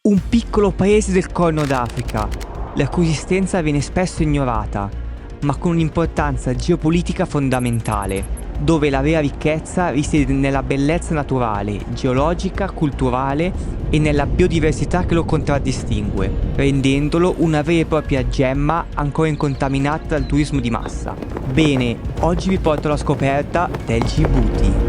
Un piccolo paese del Corno d'Africa, la cui esistenza viene spesso ignorata, ma con un'importanza geopolitica fondamentale, dove la vera ricchezza risiede nella bellezza naturale, geologica, culturale e nella biodiversità che lo contraddistingue, rendendolo una vera e propria gemma ancora incontaminata dal turismo di massa. Bene, oggi vi porto alla scoperta del Djibouti.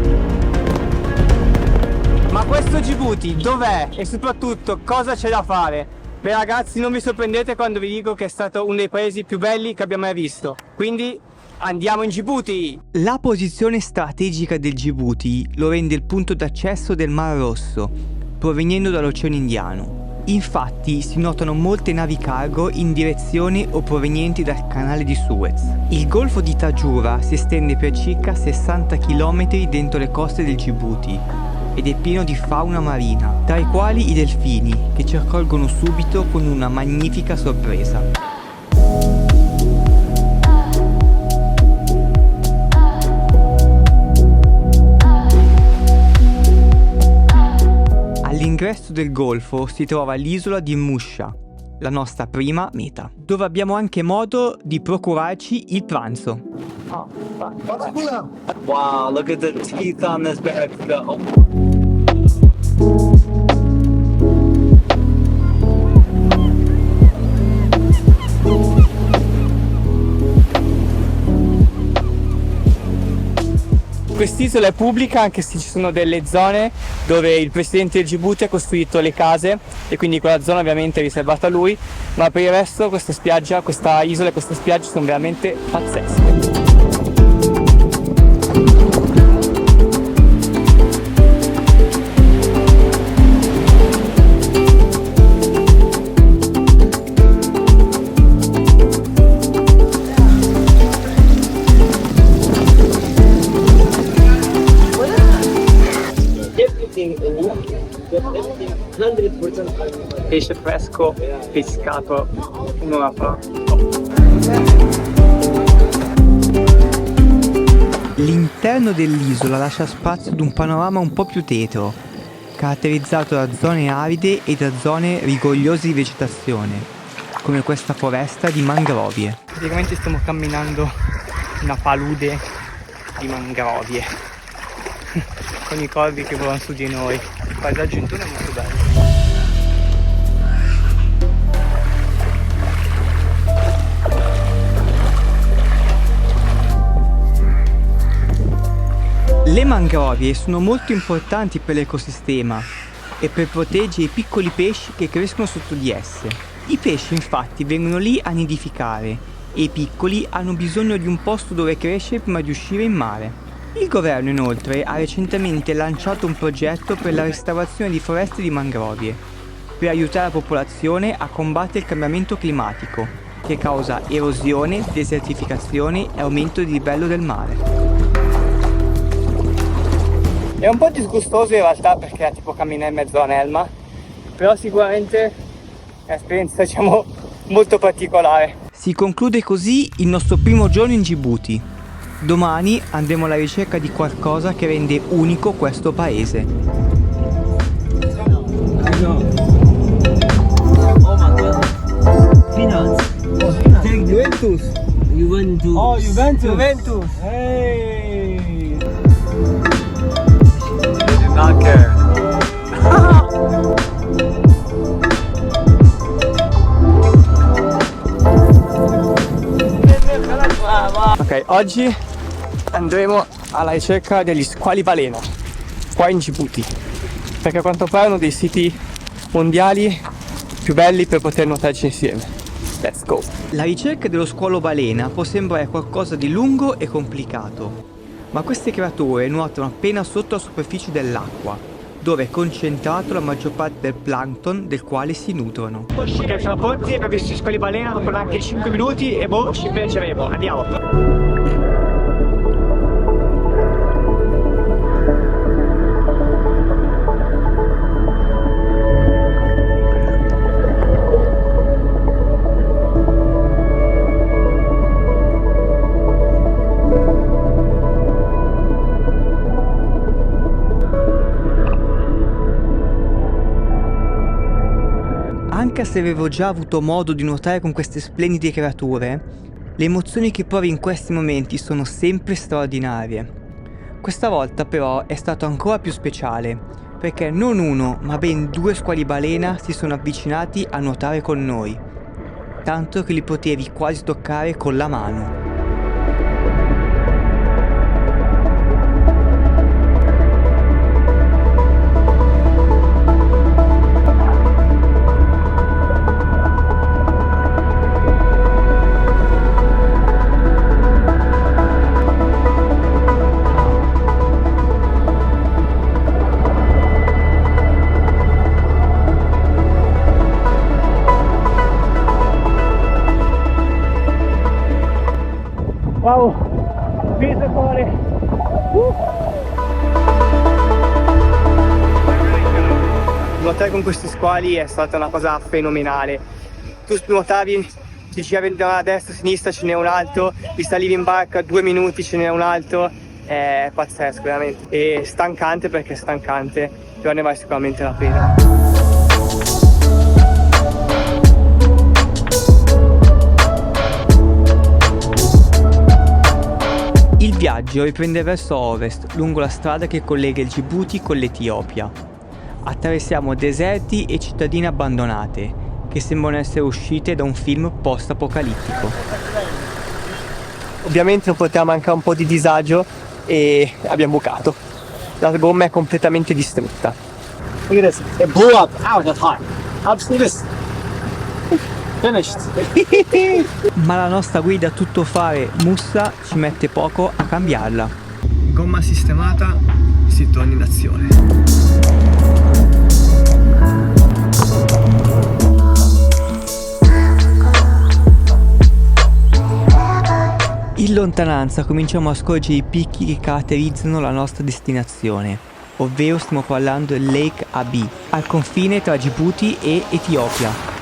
Ma questo Djibouti dov'è? E soprattutto cosa c'è da fare? Beh ragazzi, non vi sorprendete quando vi dico che è stato uno dei paesi più belli che abbiamo mai visto. Quindi andiamo in Djibouti! La posizione strategica del Djibouti lo rende il punto d'accesso del Mar Rosso, provenendo dall'Oceano Indiano. Infatti si notano molte navi cargo in direzione o provenienti dal canale di Suez. Il golfo di Tajura si estende per circa 60 km dentro le coste del Djibouti ed è pieno di fauna marina, tra i quali i delfini, che ci accolgono subito con una magnifica sorpresa. All'ingresso del golfo si trova l'isola di Musha, la nostra prima meta, dove abbiamo anche modo di procurarci il pranzo. Wow, look at the teeth on this bad girl. Quest'isola è pubblica, anche se ci sono delle zone dove il presidente del Djibouti ha costruito le case e quindi quella zona ovviamente è riservata a lui, ma per il resto questa isola e queste spiagge sono veramente pazzesche. Pesce fresco pescato un'ora fa. L'interno dell'isola lascia spazio ad un panorama un po' più tetro, caratterizzato da zone aride e da zone rigogliose di vegetazione, come questa foresta di mangrovie. Praticamente stiamo camminando una palude di mangrovie con i corvi che volano su di noi. Il paesaggio intorno è molto bello. Le mangrovie sono molto importanti per l'ecosistema e per proteggere i piccoli pesci che crescono sotto di esse. I pesci infatti vengono lì a nidificare e i piccoli hanno bisogno di un posto dove crescere prima di uscire in mare. Il governo inoltre ha recentemente lanciato un progetto per la restaurazione di foreste di mangrovie per aiutare la popolazione a combattere il cambiamento climatico che causa erosione, desertificazione e aumento di livello del mare. È un po' disgustoso in realtà perché è tipo camminare in mezzo a un'elma, però sicuramente è un'esperienza diciamo molto particolare. Si conclude così il nostro primo giorno in Djibouti. Domani andremo alla ricerca di qualcosa che rende unico questo paese. Oh my god. Peanuts. Juventus. Juventus. Oh, Juventus. Juventus! Hey. Not care. Ok, oggi andremo alla ricerca degli squali balena qua in Djibouti, perché a quanto pare è uno dei siti mondiali più belli per poter nuotarci insieme. Let's go! La ricerca dello squalo balena può sembrare qualcosa di lungo e complicato, ma queste creature nuotano appena sotto la superficie dell'acqua, dove è concentrato la maggior parte del plankton del quale si nutrono. Ok, siamo pronti per visto gli squali balena, dopo anche 5 minuti e boh, ci penseremo. Andiamo! Anche se avevo già avuto modo di nuotare con queste splendide creature, le emozioni che provi in questi momenti sono sempre straordinarie. Questa volta però è stato ancora più speciale, perché non uno ma ben 2 squali balena si sono avvicinati a nuotare con noi, tanto che li potevi quasi toccare con la mano. Wow, peso fuori. Nuotare con questi squali è stata una cosa fenomenale. Tu nuotavi, ti giravi da destra a sinistra, ce n'è un altro, ti salivi in barca 2 minuti, ce n'è un altro. È pazzesco veramente. E stancante perché è stancante, però ne vale sicuramente la pena. Il viaggio riprende verso ovest, lungo la strada che collega il Djibouti con l'Etiopia. Attraversiamo deserti e cittadine abbandonate, che sembrano essere uscite da un film post-apocalittico. Ovviamente non poteva mancare un po' di disagio e abbiamo bucato. La gomma è completamente distrutta. Look at this. It blew up. Ow, that's hot. How to see this? Finished. Ma la nostra guida a tuttofare Mussa ci mette poco a cambiarla. Gomma sistemata, si torna in azione. In lontananza cominciamo a scorgere i picchi che caratterizzano la nostra destinazione, ovvero stiamo parlando del Lake Abyei, al confine tra Djibouti e Etiopia.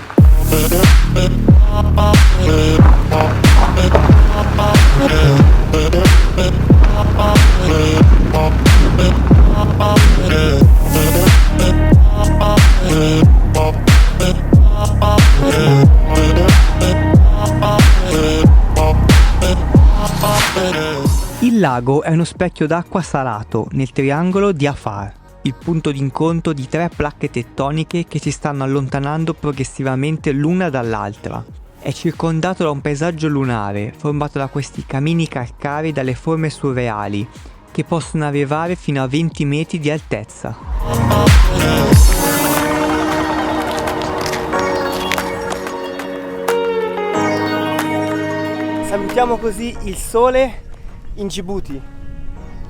Il lago è uno specchio d'acqua salato nel triangolo di Afar, il punto d'incontro di 3 placche tettoniche che si stanno allontanando progressivamente l'una dall'altra. È circondato da un paesaggio lunare formato da questi camini calcarei dalle forme surreali che possono arrivare fino a 20 metri di altezza. Salutiamo così il sole in Djibouti,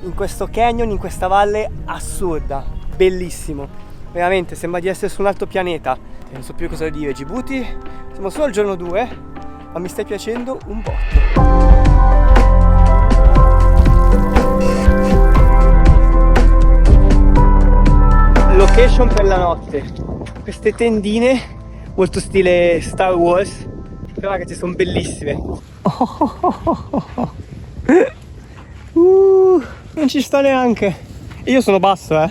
in questo canyon, in questa valle assurda, bellissimo. Veramente sembra di essere su un altro pianeta. Non so più cosa dire. Djibouti, siamo solo al giorno 2, ma mi stai piacendo un botto. Location per la notte. Queste tendine, molto stile Star Wars, però ragazzi sono bellissime. Non ci sto neanche. Io sono basso,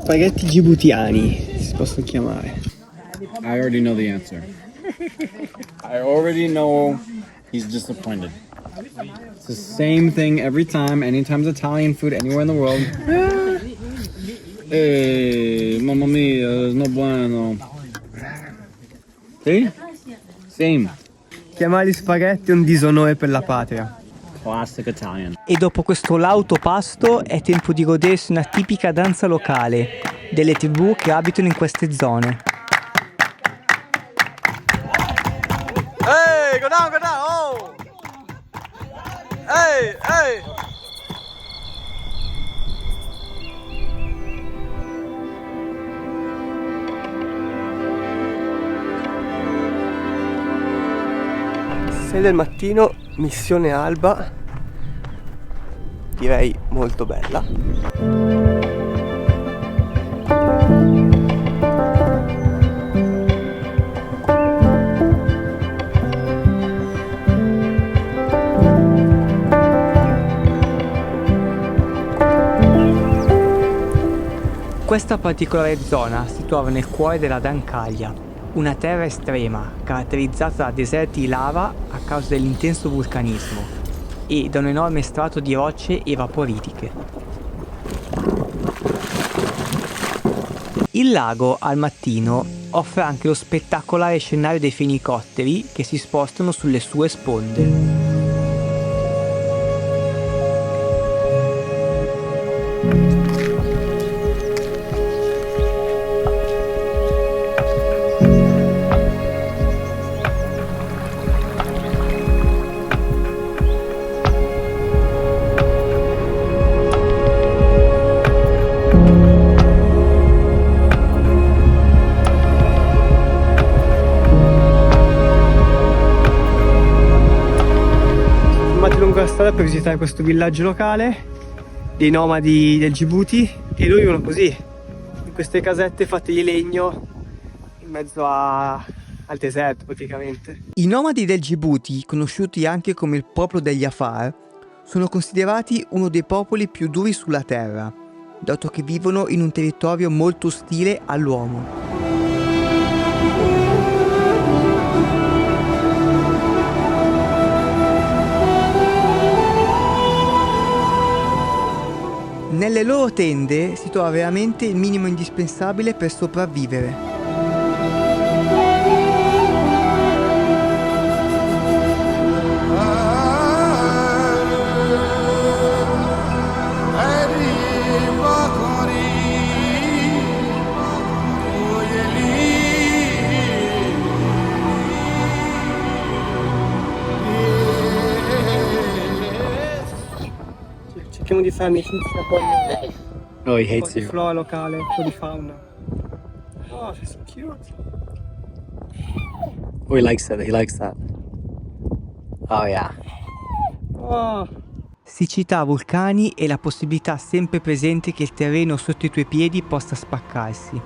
Spaghetti djiboutiani si possono chiamare. I already know the answer. I already know he's disappointed. It's the same thing every time, anytime it's Italian food anywhere in the world. Mamma mia, no bueno. Sì? Same. Chiamare spaghetti è un disonore per la patria. Classic Italian. E dopo questo lauto pasto è tempo di godersi una tipica danza locale delle tribù che abitano in queste zone. Hey, go down, oh! Hey, hey! Sei del mattino, missione alba, direi molto bella. Questa particolare zona si trova nel cuore della Drancalia, una terra estrema caratterizzata da deserti di lava a causa dell'intenso vulcanismo e da un enorme strato di rocce evaporitiche. Il lago al mattino offre anche lo spettacolare scenario dei fenicotteri che si spostano sulle sue sponde. Lungo la strada per visitare questo villaggio locale dei nomadi del Djibouti, e loro vivono così, in queste casette fatte di legno in mezzo al deserto praticamente. I nomadi del Djibouti, conosciuti anche come il popolo degli Afar, sono considerati uno dei popoli più duri sulla terra, dato che vivono in un territorio molto ostile all'uomo. Nelle loro tende si trova veramente il minimo indispensabile per sopravvivere. Cerchiamo di fare amicizia con Oh, he un po' hates di you. flora locale, un po' di fauna. Oh, she's so cute. Oh, he likes that. He likes that. Oh, yeah. Oh, Siccità, vulcani e la possibilità sempre presente che il terreno sotto i tuoi piedi possa spaccarsi.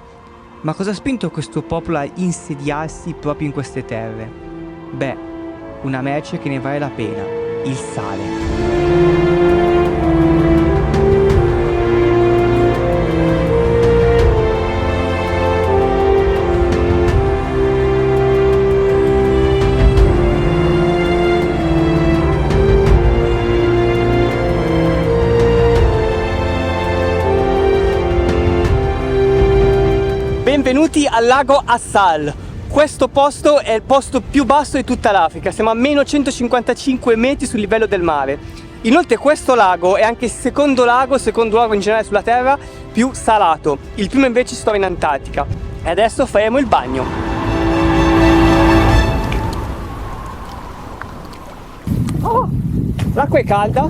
Ma cosa ha spinto questo popolo a insediarsi proprio in queste terre? Beh, una merce che ne vale la pena, il sale. benvenuti al lago Assal. Questo posto è il posto più basso di tutta l'Africa, siamo a meno 155 metri sul livello del mare. Inoltre questo lago è anche il secondo lago in generale sulla Terra più salato. Il primo invece si trova in Antartica. E adesso faremo il bagno. Oh, l'acqua è calda,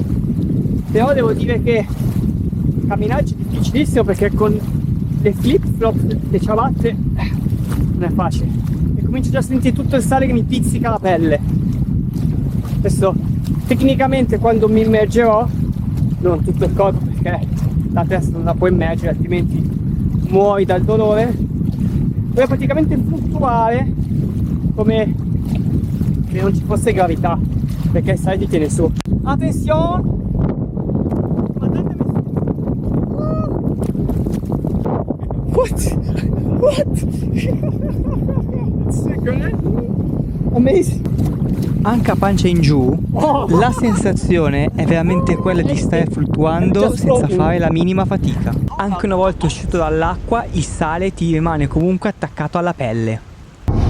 però devo dire che camminarci è difficilissimo perché con le flip-flop, le ciabatte, non è facile. E comincio già a sentire tutto il sale che mi pizzica la pelle. Adesso, tecnicamente, quando mi immergerò, non tutto il corpo perché la testa non la puoi immergere, altrimenti muori dal dolore. Voglio praticamente fluttuare come se non ci fosse gravità, perché il sale ti tiene su. Attenzione! What? Amazing. Anche a pancia in giù, la sensazione è veramente quella di stare fluttuando senza fare la minima fatica. Anche una volta uscito dall'acqua, il sale ti rimane comunque attaccato alla pelle.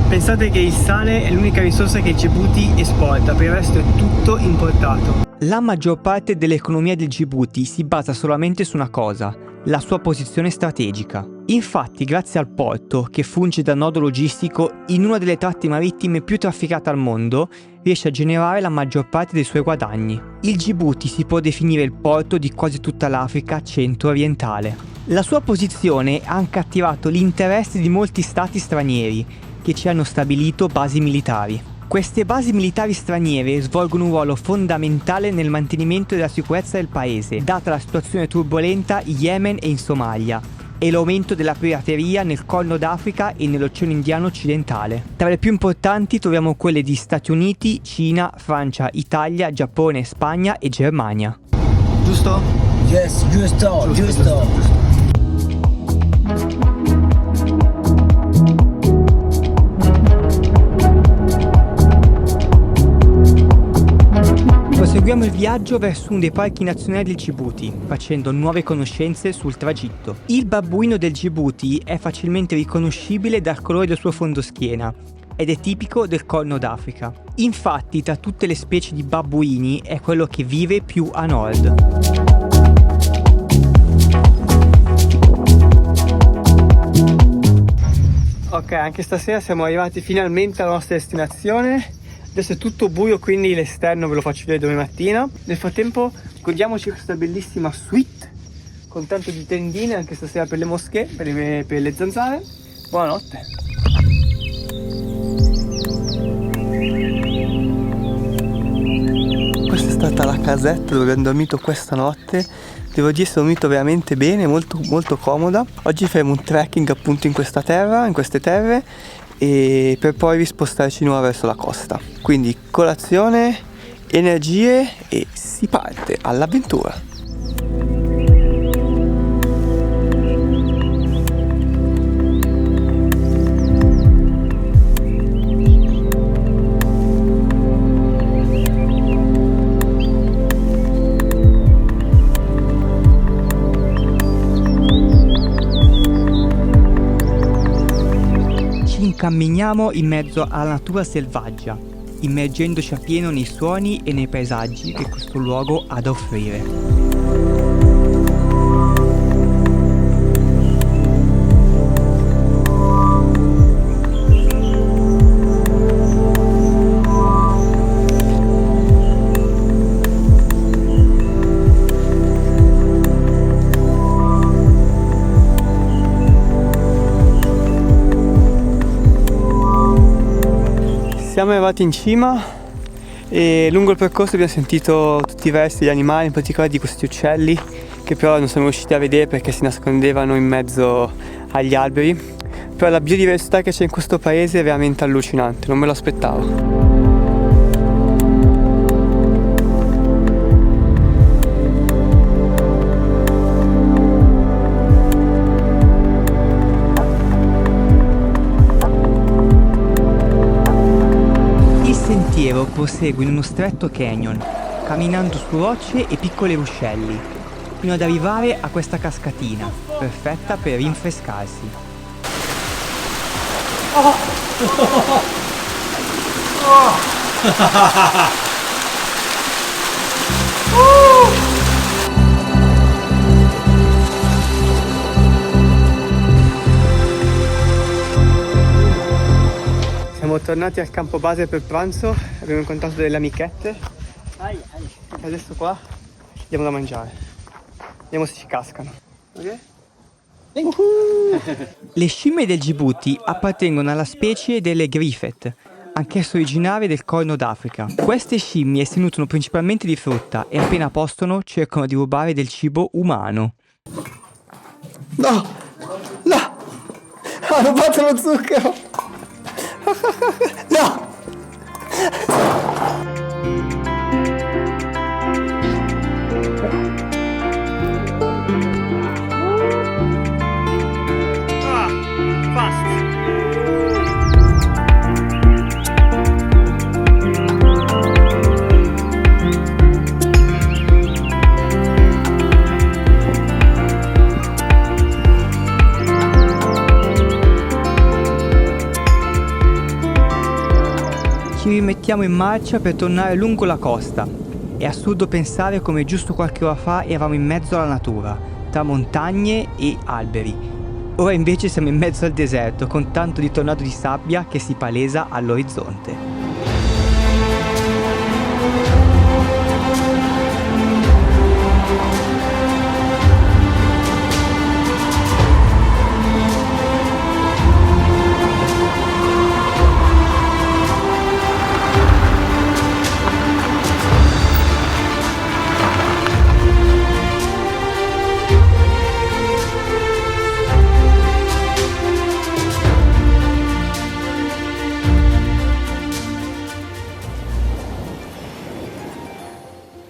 Pensate che il sale è l'unica risorsa che Djibouti esporta, per il resto è tutto importato. La maggior parte dell'economia del Djibouti si basa solamente su una cosa: la sua posizione strategica. Infatti, grazie al porto, che funge da nodo logistico in una delle tratte marittime più trafficate al mondo, riesce a generare la maggior parte dei suoi guadagni. Il Djibouti si può definire il porto di quasi tutta l'Africa centro-orientale. La sua posizione ha anche attirato l'interesse di molti stati stranieri, che ci hanno stabilito basi militari. Queste basi militari straniere svolgono un ruolo fondamentale nel mantenimento della sicurezza del paese, data la situazione turbolenta in Yemen e in Somalia, e l'aumento della pirateria nel Corno d'Africa e nell'Oceano Indiano occidentale. Tra le più importanti troviamo quelle di Stati Uniti, Cina, Francia, Italia, Giappone, Spagna e Germania. Giusto? Yes, giusto. Proseguiamo il viaggio verso uno dei parchi nazionali del Djibouti, facendo nuove conoscenze sul tragitto. Il babbuino del Djibouti è facilmente riconoscibile dal colore del suo fondoschiena ed è tipico del Corno d'Africa. Infatti, tra tutte le specie di babbuini è quello che vive più a nord. Ok, anche stasera siamo arrivati finalmente alla nostra destinazione. Adesso è tutto buio, quindi l'esterno ve lo faccio vedere domani mattina. Nel frattempo godiamoci questa bellissima suite con tanto di tendine anche stasera per le mosche, per le zanzare. Buonanotte. Questa è stata la casetta dove abbiamo dormito questa notte. Devo dire, sono dormito veramente bene, molto molto comoda. Oggi faremo un trekking appunto in questa terra, in queste terre, e per poi rispostarci di nuovo verso la costa. Quindi colazione, energie e si parte all'avventura. Camminiamo in mezzo alla natura selvaggia, immergendoci appieno nei suoni e nei paesaggi che questo luogo ha da offrire. Siamo arrivati in cima e lungo il percorso abbiamo sentito tutti i resti degli animali, in particolare di questi uccelli che però non siamo riusciti a vedere perché si nascondevano in mezzo agli alberi. Però la biodiversità che c'è in questo paese è veramente allucinante, non me lo aspettavo. Il sentiero prosegue in uno stretto canyon, camminando su rocce e piccoli ruscelli, fino ad arrivare a questa cascatina, perfetta per rinfrescarsi. Siamo tornati al campo base per pranzo, abbiamo incontrato delle amichette e adesso qua andiamo da mangiare. Vediamo se ci cascano. Ok? Le scimmie del Djibouti appartengono alla specie delle Griffet, anch'esse originarie del Corno d'Africa. Queste scimmie si nutrono principalmente di frutta e appena possono cercano di rubare del cibo umano. No! No! Ha rubato lo zucchero! No! Ci rimettiamo in marcia per tornare lungo la costa. È assurdo pensare come giusto qualche ora fa eravamo in mezzo alla natura, tra montagne e alberi. Ora invece siamo in mezzo al deserto, con tanto di tornado di sabbia che si palesa all'orizzonte.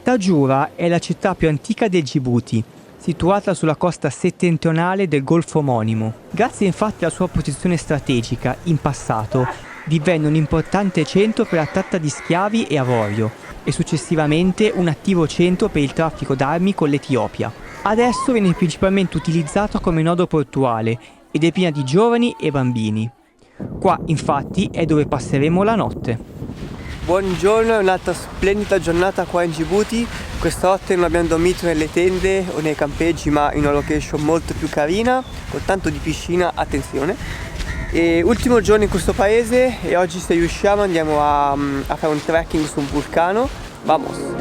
Tadjoura è la città più antica del Djibouti. situata sulla costa settentrionale del golfo omonimo. Grazie infatti alla sua posizione strategica, in passato divenne un importante centro per la tratta di schiavi e avorio e successivamente un attivo centro per il traffico d'armi con l'Etiopia. Adesso viene principalmente utilizzato come nodo portuale ed è piena di giovani e bambini. Qua infatti è dove passeremo la notte. Buongiorno, è un'altra splendida giornata qua in Djibouti. Questa notte non abbiamo dormito nelle tende o nei campeggi, ma in una location molto più carina, con tanto di piscina, attenzione. E ultimo giorno in questo paese e oggi, se riusciamo, andiamo a fare un trekking su un vulcano. Vamos!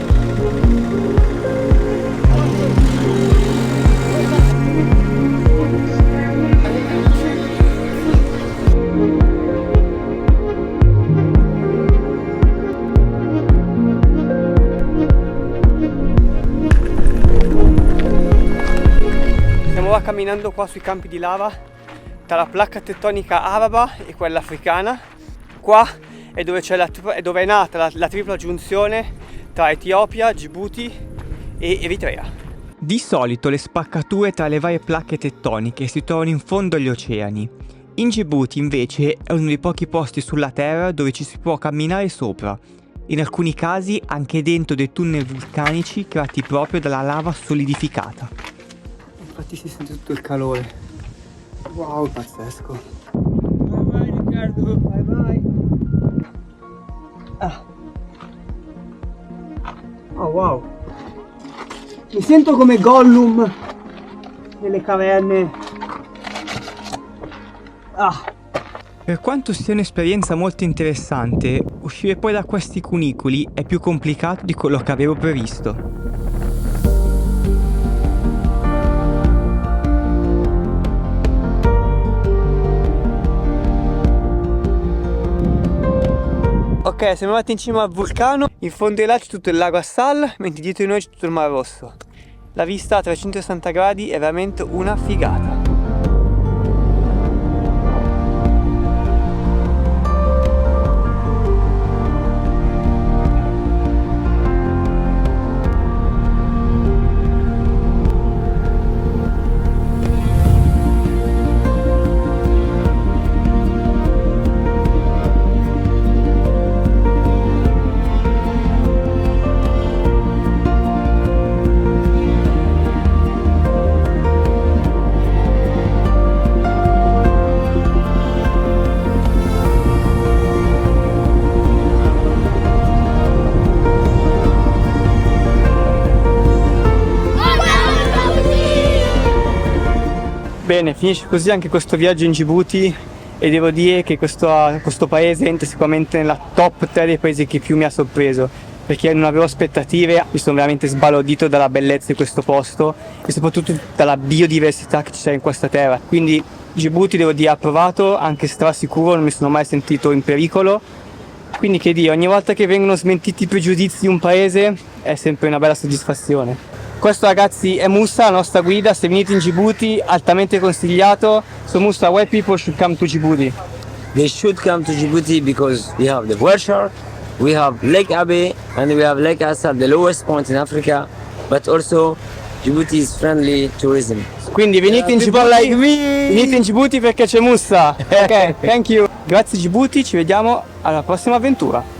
Camminando qua sui campi di lava tra la placca tettonica araba e quella africana. Qua è dove è nata la tripla giunzione tra Etiopia, Djibouti e Eritrea. Di solito le spaccature tra le varie placche tettoniche si trovano in fondo agli oceani. In Djibouti invece è uno dei pochi posti sulla terra dove ci si può camminare sopra, in alcuni casi anche dentro dei tunnel vulcanici creati proprio dalla lava solidificata. Infatti si sente tutto il calore. Wow, pazzesco. Bye bye Riccardo, bye bye. Oh wow. Mi sento come Gollum nelle caverne. Per quanto sia un'esperienza molto interessante, uscire poi da questi cunicoli è più complicato di quello che avevo previsto. Ok, siamo arrivati in cima al vulcano, in fondo di là c'è tutto il lago Assal, mentre dietro di noi c'è tutto il Mar Rosso. La vista a 360 gradi è veramente una figata. Bene, finisce così anche questo viaggio in Djibouti e devo dire che questo paese entra sicuramente nella top 3 dei paesi che più mi ha sorpreso, perché non avevo aspettative, mi sono veramente sbalordito dalla bellezza di questo posto e soprattutto dalla biodiversità che c'è in questa terra. Quindi Djibouti, devo dire, approvato, anche strasicuro, non mi sono mai sentito in pericolo. Quindi che dire, ogni volta che vengono smentiti i pregiudizi di un paese è sempre una bella soddisfazione. Questo, ragazzi, è Musa, la nostra guida. Se venite in Djibouti, altamente consigliato. So Musa, why people should come to Djibouti? They should come to Djibouti because we have the Welshar, we have Lake Abe, and we have Lake Assad, the lowest point in Africa, but also Djibouti is friendly tourism. Quindi venite in Djibouti, venite in Djibouti perché c'è Musa. Ok, thank you. Grazie Djibouti, ci vediamo alla prossima avventura.